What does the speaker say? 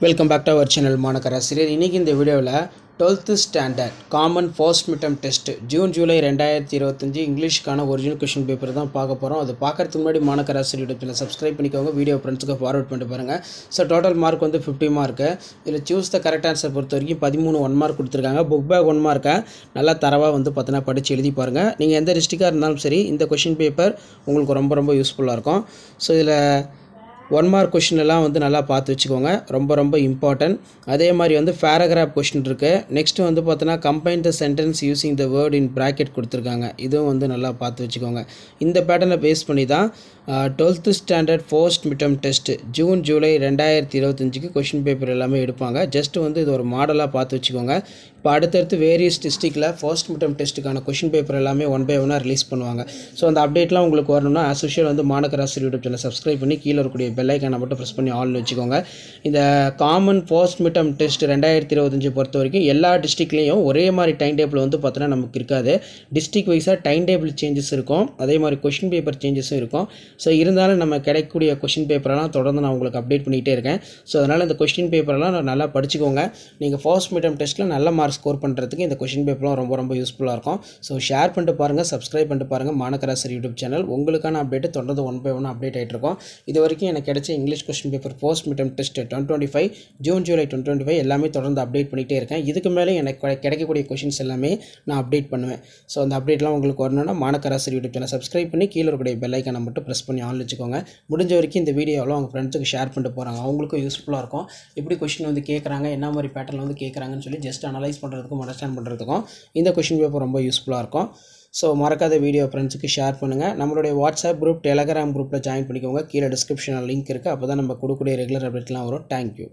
Welcome back to our channel மாணக்கர் ஆசிரியர். இன்றைக்கி இந்த வீடியோவில் 12th standard common first midterm test June July 2025 இங்கிலீஷ்க்கான ஒரிஜினல் கொஷின் பேப்பர் தான் பார்க்க போகிறோம். அது பார்க்கறதுக்கு முன்னாடி மாணக்கர் ஆசிரியர் யூடியூப்பில் சப்ஸ்கிரைப் பண்ணிக்கோங்க, வீடியோ ஃப்ரெண்ட்ஸுக்கு ஃபார்வர்ட் பண்ணிட்டு பாருங்கள். ஸோ டோட்டல் மார்க் வந்து 50 மார்க்கு. இதில் சூஸ் த கரெக்ட் ஆன்சர் பொறுத்த வரைக்கும் 13 1 மார்க் கொடுத்துருக்காங்க. புக் பேக் 1 மார்க்கை நல்லா தரவாக வந்து பார்த்தீங்கன்னா படித்து எழுதி பாருங்கள். நீங்கள் எந்த டிஸ்ட்ரிக்டாக இருந்தாலும் சரி இந்த கொஷின் பேப்பர் உங்களுக்கு ரொம்ப யூஸ்ஃபுல்லாக இருக்கும். ஸோ இதில் 1 மார்க் கொஷின் எல்லாம் வந்து நல்லா பார்த்து வச்சுக்கோங்க, ரொம்ப இம்பார்ட்டன்ட். அதே மாதிரி வந்து பேராகிராஃப் கொஷின் இருக்குது. நெக்ஸ்ட்டு வந்து பார்த்தோன்னா combine the sentence using the word in bracket கொடுத்துருக்காங்க. இதுவும் வந்து நல்லா பார்த்து வச்சுக்கோங்க. இந்த பேட்டர்னை பேஸ் பண்ணி தான் 12th standard first midterm test June July 2025க்கு கொஷின் பேப்பர் எல்லாமே எடுப்பாங்க. ஜஸ்ட்டு வந்து இது ஒரு மாடலாக பார்த்து வச்சுக்கோங்க. இப்போ அடுத்தடுத்து வேரியஸ் டிஸ்ட்ரிக்டில் ஃபர்ஸ்ட் மிட்டம் டெஸ்ட்டுக்கான கொஷின் பேப்பர் எல்லாமே 1 by 1 ரிலீஸ் பண்ணுவாங்க. ஸோ அந்த அப்டேட்லாம் உங்களுக்கு வரணும்னா ஆஸ் யூஷுவல் வந்து மாணக்கர் ஆசிரியர் யூடியூப் சேனல் சப்ஸ்கிரைப் பண்ணி கீழே இருக்கக்கூடிய பெல் ஐக்கானை மட்டும் ப்ரெஸ் பண்ணி ஆல்னு வச்சுக்கோங்க. இந்த காமன் ஃபர்ஸ்ட் மிட்டம் டெஸ்ட் 2025 பொறுத்த வரைக்கும் எல்லா டிஸ்ட்ரிக்ட்லேயும் ஒரே மாதிரி டைம் டேபிள் வந்து பார்த்தோன்னா நமக்கு இருக்காது. டிஸ்ட்ரிக்ட் வைஸாக டைம் டேபிள் சேஞ்சஸ் இருக்கும், அதே மாதிரி கொஷின் பேப்பர் சேஞ்சஸும் இருக்கும். ஸோ இருந்தாலும் நம்ம கிடைக்கக்கூடிய கொஷின் பேப்பரெல்லாம் தொடர்ந்து நான் உங்களுக்கு அப்டேட் பண்ணிகிட்டே இருக்கேன். ஸோ அதனால் இந்த கொஷின் பேப்பரெல்லாம் நல்லா படிச்சுக்கோங்க. நீங்கள் ஃபர்ஸ்ட் மிட்டம் டெஸ்ட்டில் நல்ல மார்க் ஸ்கோர் பண்ணுறதுக்கு இந்த கொஷின் பேப்பர்லாம் ரொம்ப யூஸ்ஃபுல்லாக இருக்கும். ஸோ ஷேர் பண்ணிட்டு பாருங்கள், சப்ஸ்கிரைப் பண்ணிட்டு பாருங்கள் மாணக்கர் ஆசிரியர் யூடியூப் சேனல். உங்களுக்கான அப்டேட்டு தொடர்ந்து 1 by 1 அப்டேட் ஆகிட்டு இருக்கும். இது வரைக்கும் எனக்கு கிடைச்ச English question paper first midterm test 2025 June July 2025 எல்லாமே தொடர்ந்து அப்டேட் பண்ணிகிட்டே இருக்கேன். இதுக்கு மேலே எனக்கு கிடைக்கக்கூடிய கொஷின்ஸ் எல்லாமே நான் அப்டேட் பண்ணுவேன். ஸோ அந்த அப்டேட்லாம் உங்களுக்கு வரணும்னா மாணக்கர் ஆசிரியர் யூடியூப் சேனல் சப்ஸ்கிரைப் பண்ணி கீழே இருக்கக்கூடிய பெல் ஐக்கானை மட்டும் ப்ரெஸ் பண்ணி ஆன் வச்சுக்கோங்க. முடிஞ்ச வரைக்கும் இந்த வீடியோவில் அவங்க ஃப்ரெண்ட்ஸுக்கு ஷேர் பண்ணிட்டு போகிறாங்க, அவங்களுக்கும் யூஸ்ஃபுல்லாக இருக்கும். எப்படி கொஷின் வந்து கேட்குறாங்க, என்ன மாதிரி பேட்டர்னில் வந்து கேட்குறாங்கன்னு சொல்லி ஜஸ்ட் அனலைஸ் பண்ணுறதுக்கும் அண்டர்ஸ்டாண்ட் பண்ணுறதுக்கும் இந்த கொஷின் பேப்பர் ரொம்ப யூஸ்ஃபுல்லாக இருக்கும். ஸோ மறக்காத வீடியோ ஃப்ரெண்ட்ஸுக்கு ஷேர் பண்ணுங்கள். நம்மளுடைய வாட்ஸ்அப் குரூப், டெலகிராம் குரூப்பில் ஜாயின் பண்ணிக்கோங்க. கீழே டிஸ்கிரிப்ஷனில் லிங்க் இருக்குது. அப்போ தான் நம்ம கொடுக்கக்கூடிய ரெகுலர் அப்டேட்லாம் வரும். தேங்க்யூ.